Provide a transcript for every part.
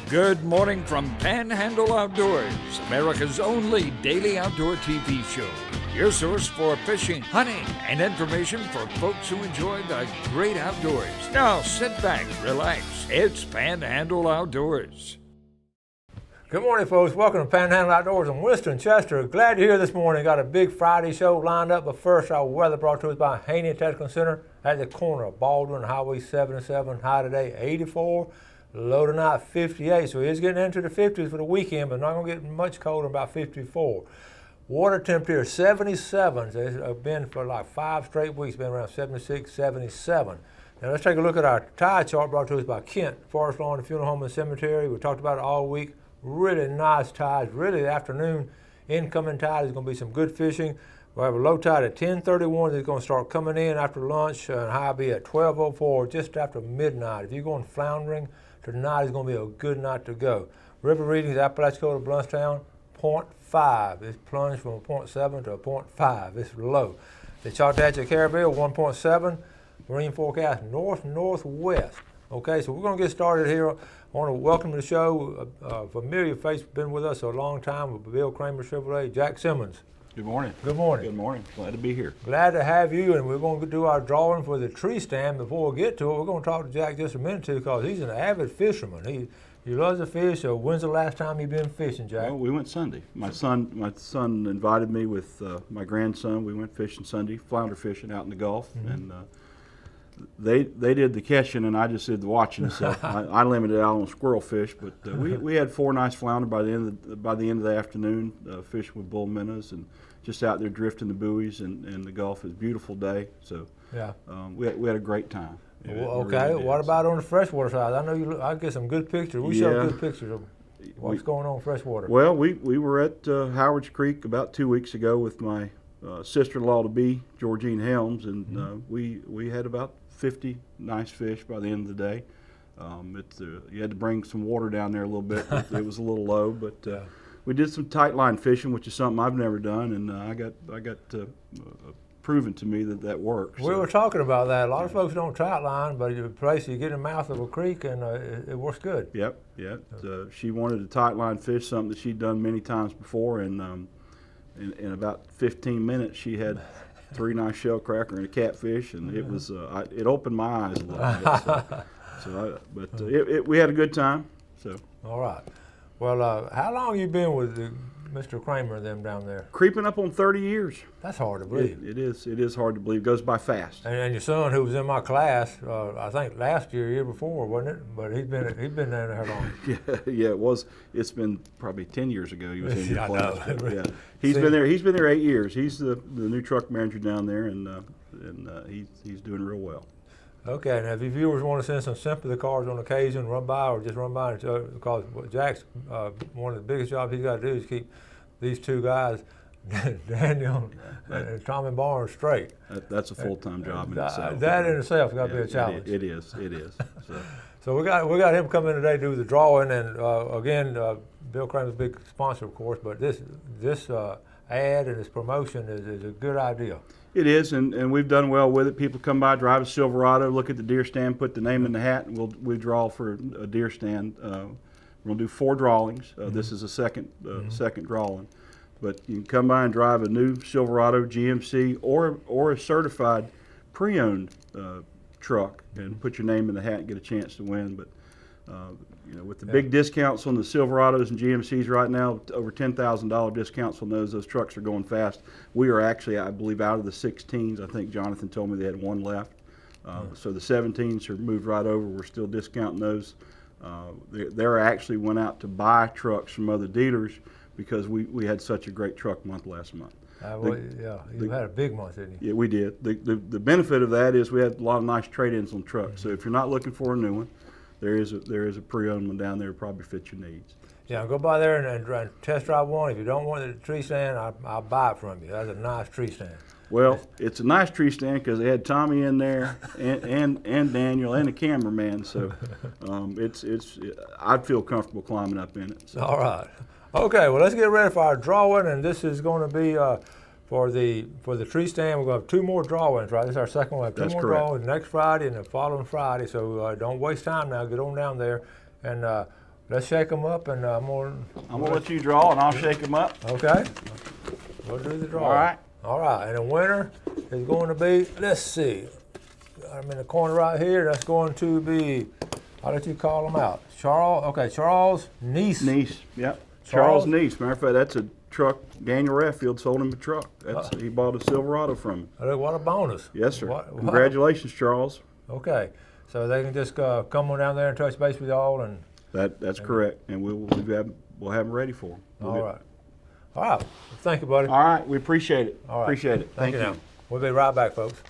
Good morning from Panhandle Outdoors, America's only daily outdoor TV show. Your source for fishing, hunting, and information for folks who enjoy the great outdoors. Now sit back, relax. It's Panhandle Outdoors. Good morning, folks. Welcome to Panhandle Outdoors in Winston, Chester. Glad you're here this morning. Got a big Friday show lined up, but first our weather brought to us by Haney Technical Center at the corner of Baldwin Highway 77. High today 84, low tonight 58. So it's getting into the 50s for the weekend, but not going to get much colder, about 54. Water temperature 77. It's been for like 5 straight weeks, been around 76, 77. Now let's take a look at our tide chart brought to us by Kent, Forest Lawn and Funeral Home and Cemetery. We talked about it all week. Really nice tides. Really, the afternoon incoming tide is going to be some good fishing. We'll have a low tide at 10:31. It's going to start coming in after lunch, and high be at 12:04, just after midnight. If you're going floundering, tonight is going to be a good night to go. River readings, Apalachicola to Bluntstown, 0.5. It's plunged from a 0.7 to a 0.5. It's low. The Choctawhatchee Caribbean, 1.7. Marine forecast north-northwest. Okay, so we're going to get started here. I want to welcome to the show a familiar face, been with us a long time, with Bill Kramer Chevrolet, Jack Simmons. Good morning. Good morning. Good morning. Glad to be here. Glad to have you, and we're going to do our drawing for the tree stand. Before we get to it, we're going to talk to Jack just a minute or two because he's an avid fisherman. He loves to fish. So when's the last time you've been fishing, Jack? Well, we went Sunday. My son invited me with my grandson. We went fishing Sunday, flounder fishing out in the Gulf, and they did the catching, and I just did the watching. So I limited out on squirrel fish, but we had 4 nice flounder by the end of the afternoon, fishing with bull minnows and just out there drifting the buoys in the Gulf. It was a beautiful day, so yeah, we had a great time. Well, okay, really what about on the freshwater side? I know I get some good pictures. We show good pictures of what's going on in freshwater. Well, we were at Howard's Creek about 2 weeks ago with my sister-in-law-to-be, Georgine Helms, and we had about 50 nice fish by the end of the day. You had to bring some water down there a little bit. It was a little low, but we did some tight line fishing, which is something I've never done, and I got proven to me that works. We were talking about that. A lot of folks don't tight line, but the place you get in the mouth of a creek, and it works good. Yep. She wanted a tight line fish, something that she'd done many times before, and in about 15 minutes she had 3 nice shell cracker and a catfish, and it was it opened my eyes a little bit. We had a good time. So all right. Well, how long you been with Mr. Kramer and them down there? Creeping up on 30 years. That's hard to believe. It is hard to believe. It goes by fast. And your son, who was in my class, I think last year before, wasn't it? But he's been there how long? Yeah, it was. It's been probably 10 years ago. He was in your class. I know. Yeah, he's been there. He's been there 8 years. He's the new truck manager down there, and he's doing real well. Okay, now if your viewers want to send some sympathy cards on occasion, run by because Jack's one of the biggest jobs he's got to do is keep these 2 guys, Daniel and Tommy Barnes, straight. That's a full-time job in itself. That in itself got to be a challenge. It is. So we got him come in today to do the drawing, and again, Bill Kramer's a big sponsor, of course, but this ad and this promotion is a good idea. It is, and we've done well with it. People come by, drive a Silverado, look at the deer stand, put the name in the hat, and we draw for a deer stand. We're going to do 4 drawings. This is a second drawing. But you can come by and drive a new Silverado GMC or a certified pre-owned truck and put your name in the hat and get a chance to win. But with the big discounts on the Silverados and GMCs right now, over $10,000 discounts on those trucks are going fast. We are actually, I believe, out of the 16s. I think Jonathan told me they had 1 left. So the 17s are moved right over. We're still discounting those. They actually went out to buy trucks from other dealers because we had such a great truck month last month. You had a big month, didn't you? Yeah, we did. The benefit of that is we had a lot of nice trade-ins on trucks. So if you're not looking for a new one, there is a pre-owned one down there that probably fits your needs. Yeah, go by there and test drive one. If you don't want the tree stand, I'll buy it from you. That's a nice tree stand. Well, it's a nice tree stand because they had Tommy in there and Daniel and the cameraman. So I'd feel comfortable climbing up in it. So. All right. Okay, well, let's get ready for our drawing, and this is going to be for the tree stand. We're going to have 2 more drawings, right? This is our second one. We'll have 2 more drawings next Friday and the following Friday, so don't waste time now. Get on down there. And let's shake them up, and I'm gonna let you draw, and I'll shake them up. Okay. We'll do the draw. All right. All right, and the winner is going to be, let's see, I'm in the corner right here. That's going to be, I'll let you call them out. Charles Neese. Neese, yep. Charles Neese. Matter of fact, that's a truck. Daniel Rathfield sold him a truck. He bought a Silverado from him. Look, what a bonus. Yes, sir. Congratulations, Charles. Okay, so they can just come on down there and touch base with y'all, and that's correct, and we'll have them ready for them. All right. All right. Thank you, buddy. All right. We appreciate it. All right. Appreciate it. Thank you. Now. We'll be right back, folks.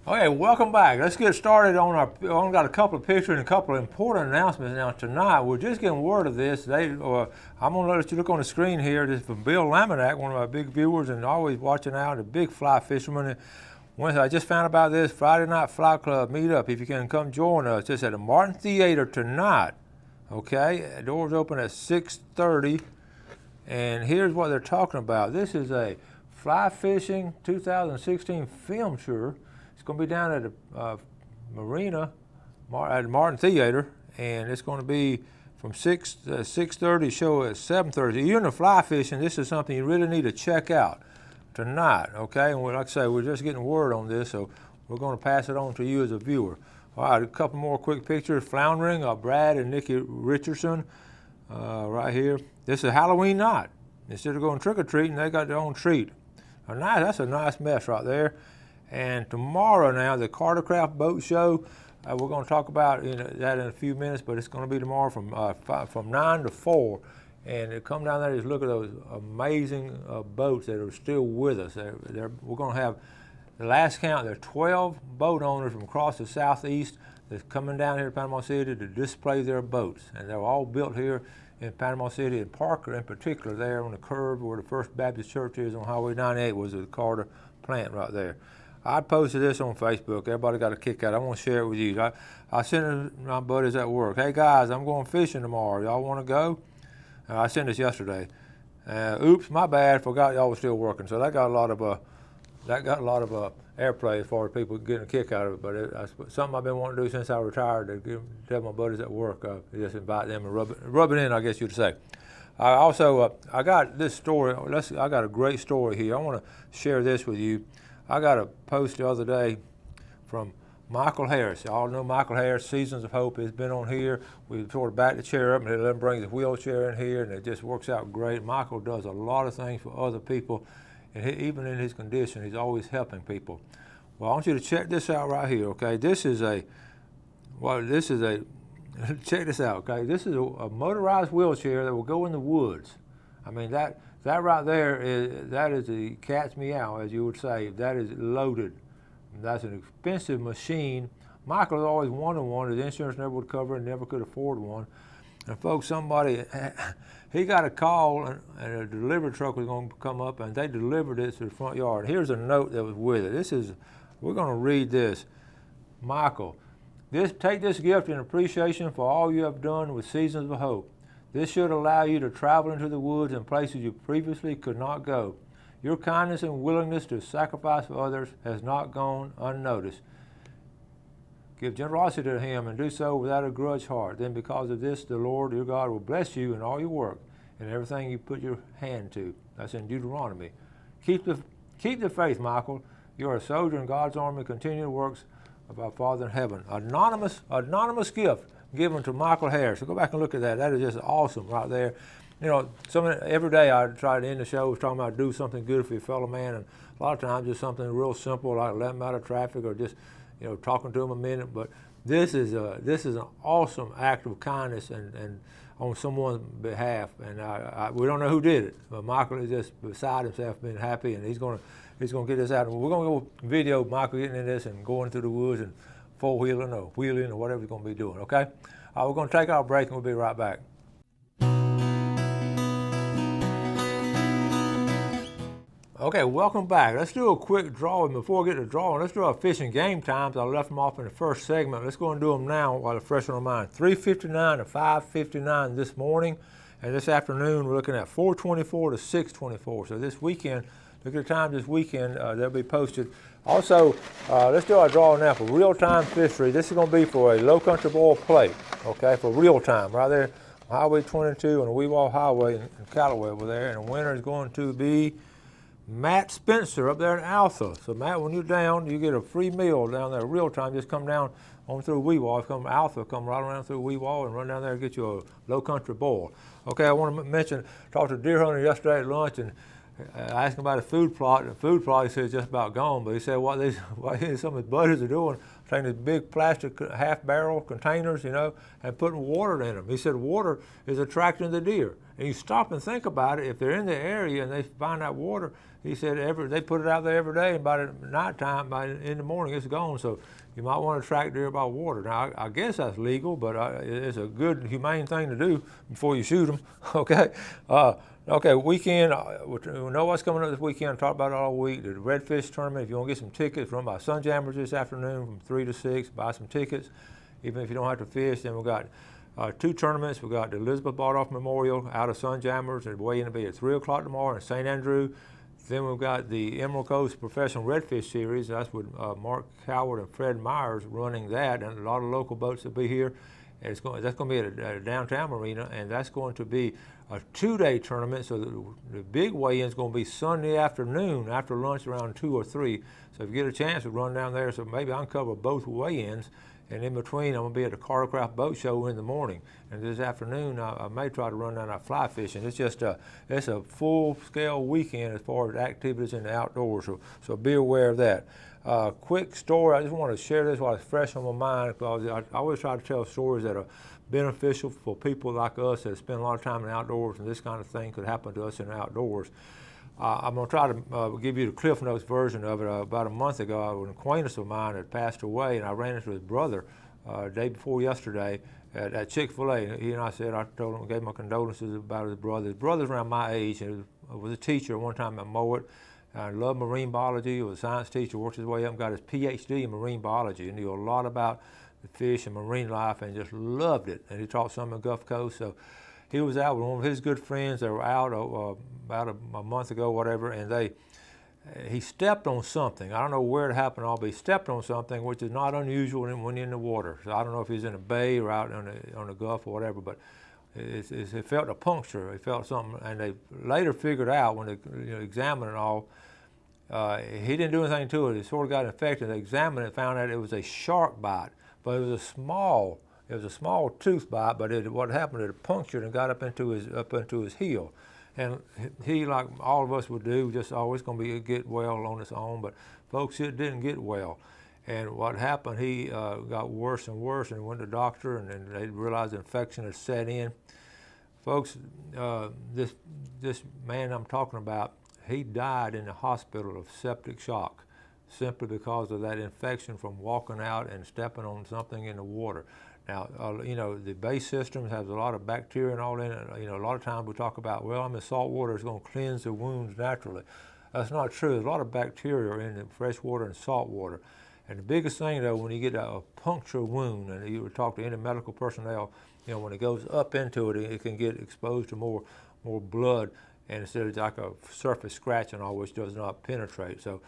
Okay, welcome back. Let's get started on our. We've only got a couple of pictures and a couple of important announcements. Now tonight, we're just getting word of this. I'm going to let you look on the screen here. This is from Bill Laminack, one of our big viewers and always watching out, a big fly fisherman. Wednesday, I just found about this Friday Night Fly Club meetup. If you can come join us, just at the Martin Theater tonight. Okay, doors open at 6:30, and here's what they're talking about. This is a fly fishing 2016 film tour. It's going to be down at the marina at the Martin Theater, and it's going to be from 6:30. Show at 7:30. If you're into fly fishing, this is something you really need to check out tonight, okay? And like I say, we're just getting word on this, so we're going to pass it on to you as a viewer. All right, a couple more quick pictures. Floundering, Brad and Nikki Richardson, right here. This is Halloween night. Instead of going trick-or-treating, they got their own treat. That's a nice mess right there. And tomorrow now, the Cartercraft Boat Show, we're going to talk about that in a few minutes, but it's going to be tomorrow from 9 to 4. And come down there and just look at those amazing boats that are still with us. We're going to have, the last count, there are 12 boat owners from across the southeast that's coming down here to Panama City to display their boats. And they're all built here in Panama City, and Parker in particular, there on the curve where the First Baptist Church is on Highway 98 was the Carter plant right there. I posted this on Facebook. Everybody got a kick out. I want to share it with you. I sent it to my buddies at work. Hey guys, I'm going fishing tomorrow. Y'all want to go? I sent this yesterday. Oops, my bad. Forgot y'all was still working. So that got a lot of airplay as far as people getting a kick out of it. But it's something I've been wanting to do since I retired. To tell my buddies at work, just invite them and rub it in, I guess you'd say. I got this story. I got a great story here. I want to share this with you. I got a post the other day from Michael Harris. Y'all know Michael Harris, Seasons of Hope, has been on here. We sort of back the chair up and let him bring his wheelchair in here, and it just works out great. Michael does a lot of things for other people, and even in his condition, he's always helping people. Well, I want you to check this out right here, okay? Check this out, okay? This is a motorized wheelchair that will go in the woods. I mean, that right there is the cat's meow, as you would say. That is loaded. That's an expensive machine. Michael has always wanted one. His insurance never would cover it, and never could afford one. And folks, he got a call, and a delivery truck was going to come up, and they delivered it to the front yard. Here's a note that was with it. We're going to read this. Michael, take this gift in appreciation for all you have done with Seasons of Hope. This should allow you to travel into the woods and places you previously could not go. Your kindness and willingness to sacrifice for others has not gone unnoticed. Give generosity to him and do so without a grudge heart. Then because of this, the Lord your God will bless you in all your work and everything you put your hand to. That's in Deuteronomy. Keep the faith, Michael. You're a soldier in God's army. Continue the works of our Father in heaven. Anonymous gift given to Michael Harris. So go back and look at that. That is just awesome right there. You know, every day I try to end the show talking about do something good for your fellow man, and a lot of times just something real simple like let them out of traffic or just, talking to them a minute. But this is an awesome act of kindness and on someone's behalf, and we don't know who did it, but Michael is just beside himself, being happy, and he's gonna get this out. And we're gonna go video Michael getting in this and going through the woods and four-wheeling or wheeling or whatever he's gonna be doing. Okay, we're gonna take our break and we'll be right back. Okay, welcome back. Let's do a quick drawing. Before we get to drawing, let's do our fishing game times. I left them off in the first segment. Let's go and do them now while they're fresh on our mind. 3:59 to 5:59 this morning, and this afternoon we're looking at 4:24 to 6:24. So this weekend, look at the time this weekend. They'll be posted. Also, let's do our drawing now for real-time fishery. This is going to be for a low country boil plate, okay, for real time, right there, Highway 22 on the Weewall Highway in Callaway over there. And the winner is going to be Matt Spencer up there in Alpha. So Matt, when you're down, you get a free meal down there, real time. Just come down on through Weewall. If you come Alpha, come right around through Weewall and run down there and get you a low country boil. Okay, I want to mention, talked to a deer hunter yesterday at lunch, and I asked him about a food plot, and the food plot, he said, it's just about gone. But he said what some of his buddies are doing, taking these big plastic half-barrel containers, you know, and putting water in them. He said water is attracting the deer. And you stop and think about it, if they're in the area and they find that water, he said they put it out there every day, and by nighttime, in the morning, it's gone. So you might want to attract deer by water. Now, I guess that's legal, but it's a good, humane thing to do before you shoot them, okay? Okay, weekend, we know what's coming up this weekend. Talk about it all week. The Redfish Tournament, if you want to get some tickets, run by Sunjammers this afternoon from 3 to 6. Buy some tickets. Even if you don't have to fish, then we've got 2 tournaments. We've got the Elizabeth Bardolph Memorial out of Sunjammers. It'll weigh in to be at 3 o'clock tomorrow in St. Andrew. Then we've got the Emerald Coast Professional Redfish Series. That's with Mark Howard and Fred Myers running that, and a lot of local boats will be here. And that's going to be at a downtown marina, and that's going to be a 2-day tournament. So the big weigh-in is going to be Sunday afternoon after lunch around 2 or 3. So if you get a chance to run down there, so maybe I can cover both weigh-ins. And in between, I'm going to be at the Cartercraft Boat Show in the morning. And this afternoon, I may try to run down our fly fishing. It's just it's a full-scale weekend as far as activities in the outdoors. So be aware of that. Quick story, I just want to share this while it's fresh on my mind, because I always try to tell stories that are beneficial for people like us that spend a lot of time in the outdoors, and this kind of thing could happen to us in the outdoors. I'm going to try to give you the Cliff Notes version of it. About a month ago, an acquaintance of mine had passed away, and I ran into his brother day before yesterday at Chick-fil-A. He and I told him, gave my condolences about his brother. His brother's around my age, and was a teacher one time at Mowat. I loved marine biology. He was a science teacher, worked his way up and got his PhD in marine biology, and knew a lot about the fish and marine life, and just loved it. And he taught some in the Gulf Coast. So he was out with one of his good friends. They were out about a month ago, whatever, and he stepped on something. I don't know where it happened all, but he stepped on something, which is not unusual when you're in the water. So I don't know if he's in a bay or out on the Gulf or whatever, but he felt a puncture. He felt something, and they later figured out when they examined it all, he didn't do anything to it. It sort of got infected. They examined it, found out it was a shark bite, but it was a small tooth bite. But what happened? It punctured and got up into his heel, and he, like all of us would do, just always going to get well on its own. But folks, it didn't get well, and what happened? He got worse and worse, and went to the doctor, and they realized the infection had set in. Folks, this man I'm talking about, he died in the hospital of septic shock, simply because of that infection from walking out and stepping on something in the water. Now, the bay system has a lot of bacteria and all in it. A lot of times we talk about, well, I'm in salt water, it's going to cleanse the wounds naturally. That's not true. There's a lot of bacteria in the fresh water and salt water. And the biggest thing, though, when you get a puncture wound, and you would talk to any medical personnel, when it goes up into it, it can get exposed to more blood, and instead of like a surface scratch and all, which does not penetrate. So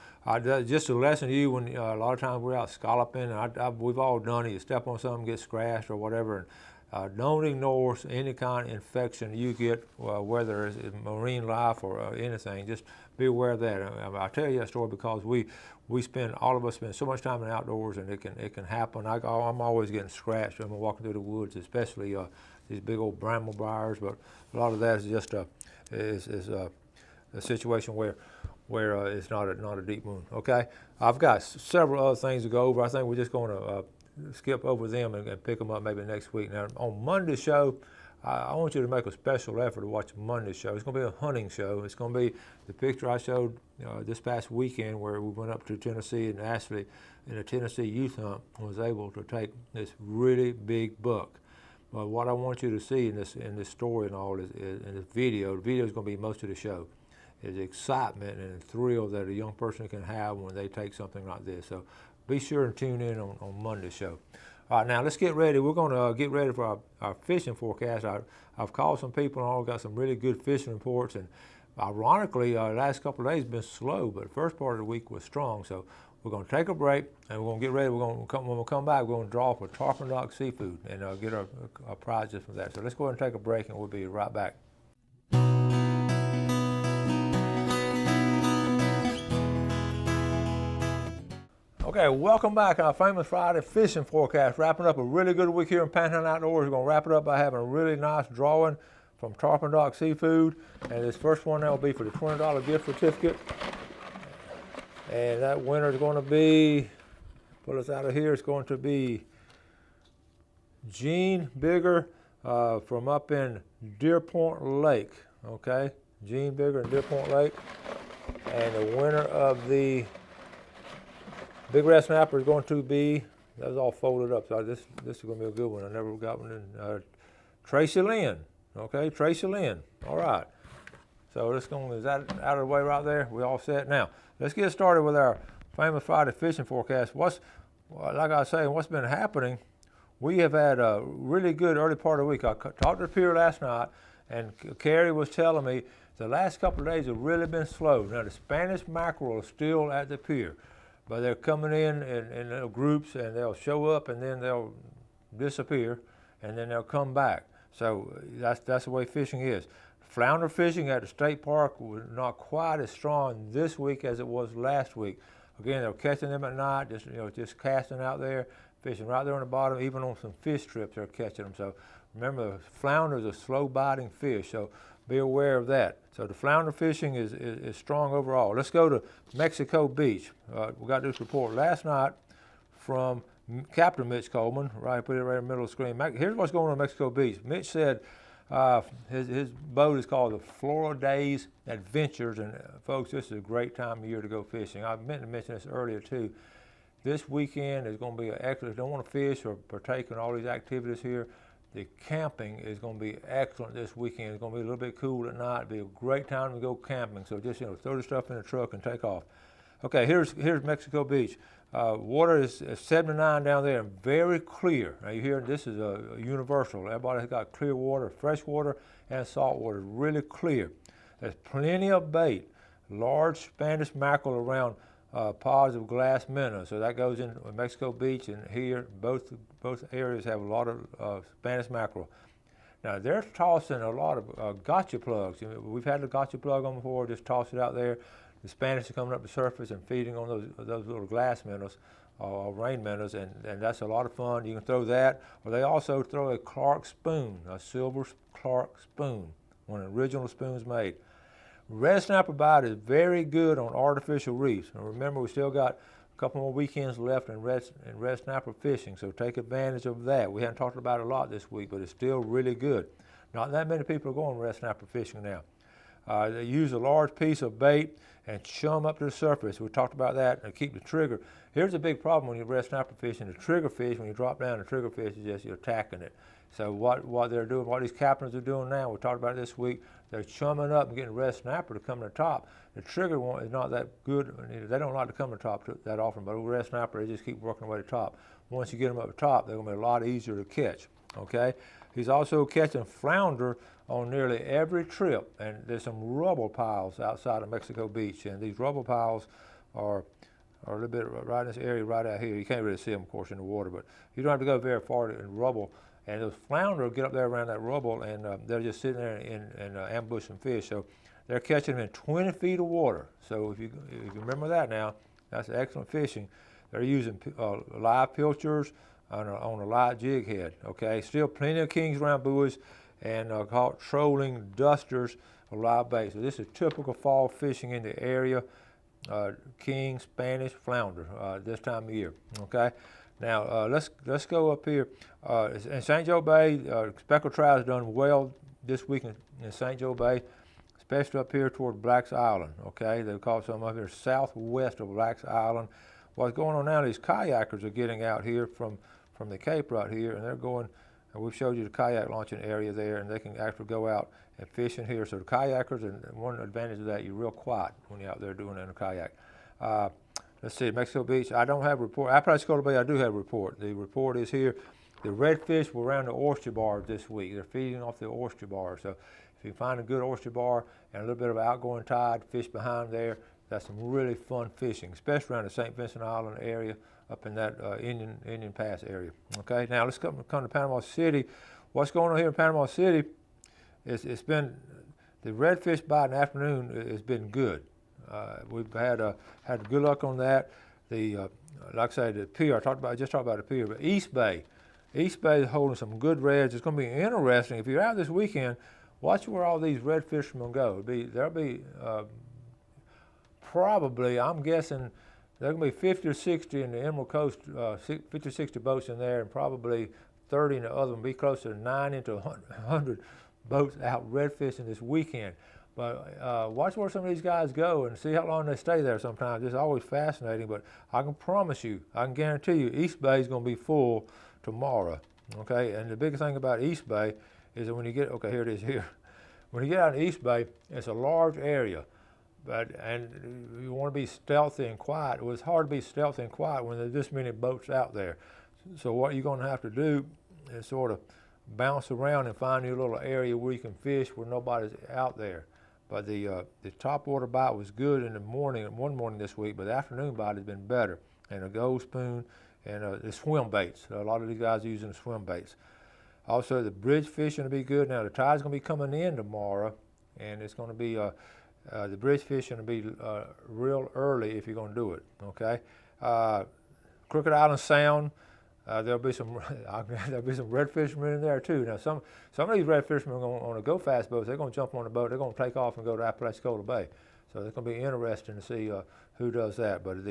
just a lesson to you, when a lot of times we're out scalloping, and we've all done it. You step on something, get scratched or whatever, and don't ignore any kind of infection you get, whether it's marine life or anything. Just be aware of that. I tell you that story because all of us spend so much time in the outdoors, and it can happen. I'm always getting scratched when I'm walking through the woods, especially these big old bramble briars. But a lot of that is just a situation where it's not a deep wound. Okay, I've got several other things to go over. I think we're just going to skip over them and pick them up maybe next week. Now on Monday's show, I want you to make a special effort to watch Monday's show. It's going to be a hunting show. It's going to be the picture I showed this past weekend, where we went up to Tennessee, and actually in a Tennessee youth hunt was able to take this really big buck. But what I want you to see in this story and all is in this video. The video is going to be most of the show. Is the excitement and the thrill that a young person can have when they take something like this. So be sure and tune in on Monday's show. All right, now let's get ready. We're going to get ready for our fishing forecast. I've called some people and all, got some really good fishing reports, and Ironically, last couple of days been slow, but the first part of the week was strong. So we're going to take a break, and we're going to get ready. When we come back, we're going to draw for Tarpon Dock Seafood and get our prizes from that. So let's go ahead and take a break, and we'll be right back. Okay, welcome back. Our famous Friday fishing forecast. Wrapping up a really good week here in Panhandle Outdoors. We're going to wrap it up by having a really nice drawing from Tarpon Dock Seafood. And this first one now will be for the $20 gift certificate. And that winner is going to be, pull us out of here, it's going to be Gene Bigger from up in Deer Point Lake. Okay, Gene Bigger in Deer Point Lake. And the winner of the Big Red Snapper is going to be, that was all folded up, so this is going to be a good one. I never got one in. Tracy Lynn, okay, Tracy Lynn, all right. So is that out of the way right there? We all set now. Let's get started with our famous Friday fishing forecast. Like I was saying, what's been happening, we have had a really good early part of the week. I talked to the pier last night, and Carrie was telling me the last couple of days have really been slow. Now the Spanish mackerel is still at the pier, but they're coming in little groups, and they'll show up and then they'll disappear, and then they'll come back. So that's the way fishing is. Flounder fishing at the state park was not quite as strong this week as it was last week. Again, they're catching them at night, just casting out there, fishing right there on the bottom. Even on some fish trips, they're catching them. So remember, the flounder is a slow biting fish, so be aware of that. So the flounder fishing is strong overall. Let's go to Mexico Beach. We got this report last night from Captain Mitch Coleman. Right, put it right in the middle of the screen. Here's what's going on in Mexico Beach. Mitch said his boat is called the Floridays Adventures, and folks, this is a great time of year to go fishing. I meant to mention this earlier too. This weekend is going to be an excellent. If you don't want to fish or partake in all these activities here, the camping is going to be excellent this weekend. It's going to be a little bit cool at night. It'll be a great time to go camping. So just throw the stuff in the truck and take off. Okay, here's Mexico Beach. Water is 79 down there and very clear. Now you hear this is a universal. Everybody's got clear water, fresh water and salt water. Really clear. There's plenty of bait. Large Spanish mackerel around pods of glass minnows. So that goes in Mexico Beach, and here both areas have a lot of Spanish mackerel. Now they're tossing a lot of gotcha plugs. We've had the gotcha plug on before. Just toss it out there. The Spanish are coming up the surface and feeding on those little glass minnows, rain minnows, and that's a lot of fun. You can throw that, or they also throw a Clark spoon, a silver Clark spoon, one of the original spoons made. Red snapper bite is very good on artificial reefs. And remember, we still got a couple more weekends left in red snapper fishing, so take advantage of that. We haven't talked about it a lot this week, but it's still really good. Not that many people are going red snapper fishing now. They use a large piece of bait and chum up to the surface. We talked about that, and keep the trigger. Here's a big problem when you're red snapper fishing. The trigger fish, when you drop down, the trigger fish is just you're attacking it. So what they're doing, what these captains are doing now, we talked about it this week, they're chumming up and getting red snapper to come to the top. The trigger one is not that good. They don't like to come to the top that often, but with red snapper, they just keep working their way to the top. Once you get them up the top, they're going to be a lot easier to catch, okay? He's also catching flounder on nearly every trip, and there's some rubble piles outside of Mexico Beach, and these rubble piles are a little bit right in this area right out here. You can't really see them, of course, in the water, but you don't have to go very far in rubble. And those flounder get up there around that rubble, and they're just sitting there and ambushing fish. So they're catching them in 20 feet of water. So if you remember that now, that's excellent fishing. They're using live pilchers on a light jig head. Okay, still plenty of kings round buoys and caught trolling dusters of live bait. So this is typical fall fishing in the area. King, Spanish, flounder this time of year. Okay. Now let's go up here. In St. Joe Bay, speckled trout has done well this week in St. Joe Bay, especially up here toward Black's Island. Okay, they've caught some up here southwest of Black's Island. What's going on now? These kayakers are getting out here from the Cape right here, and they're going. And we've showed you the kayak launching area there, and they can actually go out and fish in here. So the kayakers, and one advantage of that, you're real quiet when you're out there doing it in a kayak. Let's see, Mexico Beach, I don't have a report. Apalachicola Bay, I do have a report. The report is here. The redfish were around the oyster bars this week. They're feeding off the oyster bars. So If you find a good oyster bar and a little bit of outgoing tide, fish behind there, that's some really fun fishing, especially around the St. Vincent Island area, up in that Indian Pass area. Okay, now let's come to Panama City. What's going on here in Panama City? It's been the redfish bite in the afternoon has been good. We've had good luck on that. Like I said, the pier I just talked about the pier, but East Bay is holding some good reds. It's going to be interesting. If you're out this weekend, watch where all these red fishermen go. There'll be probably, I'm guessing, there going to be 50 or 60 in the Emerald Coast, 50 or 60 boats in there, and probably 30 in the other one. Be closer to 90 to 100 boats out red fishing this weekend. But watch where some of these guys go and see how long they stay there sometimes. It's always fascinating, but I can promise you, I can guarantee you, East Bay is going to be full tomorrow, okay? And the biggest thing about East Bay is that when you get, okay, here it is here. When you get out in East Bay, it's a large area, and you want to be stealthy and quiet. Well, it's hard to be stealthy and quiet when there's this many boats out there. So what you're going to have to do is sort of bounce around and find your little area where you can fish where nobody's out there. But the top water bite was good in the morning, one morning this week, but the afternoon bite has been better. And a gold spoon and the swim baits. A lot of these guys are using the swim baits. Also, the bridge fishing will be good. Now, the tide's going to be coming in tomorrow, and it's going to be, the bridge fishing will be real early if you're going to do it, okay? Crooked Island Sound, there'll be some red fishermen in there too. Now, some of these red fishermen on the go fast boats, they're going to jump on the boat, they're going to take off and go to Apalachicola Bay. So it's going to be interesting to see who does that. But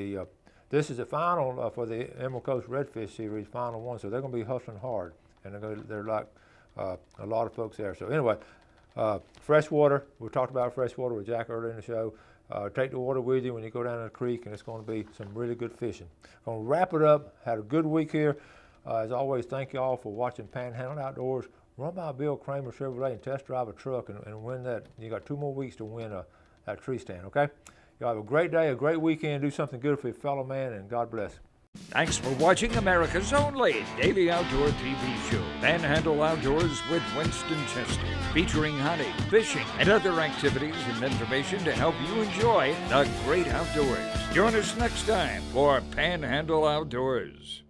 this is the final for the Emerald Coast Redfish Series, final one. So they're going to be hustling hard, and they're like a lot of folks there. So anyway, freshwater. We talked about freshwater with Jack earlier in the show. Take the water with you when you go down to the creek, and it's going to be some really good fishing. Going to wrap it up. Had a good week here. As always, thank you all for watching Panhandle Outdoors. Run by Bill Kramer Chevrolet and test drive a truck and win that. You got 2 more weeks to win that tree stand, okay? Y'all have a great day, a great weekend. Do something good for your fellow man, and God bless. Thanks for watching America's only daily outdoor TV show, Panhandle Outdoors with Winston Chester, featuring hunting, fishing, and other activities and information to help you enjoy the great outdoors. Join us next time for Panhandle Outdoors.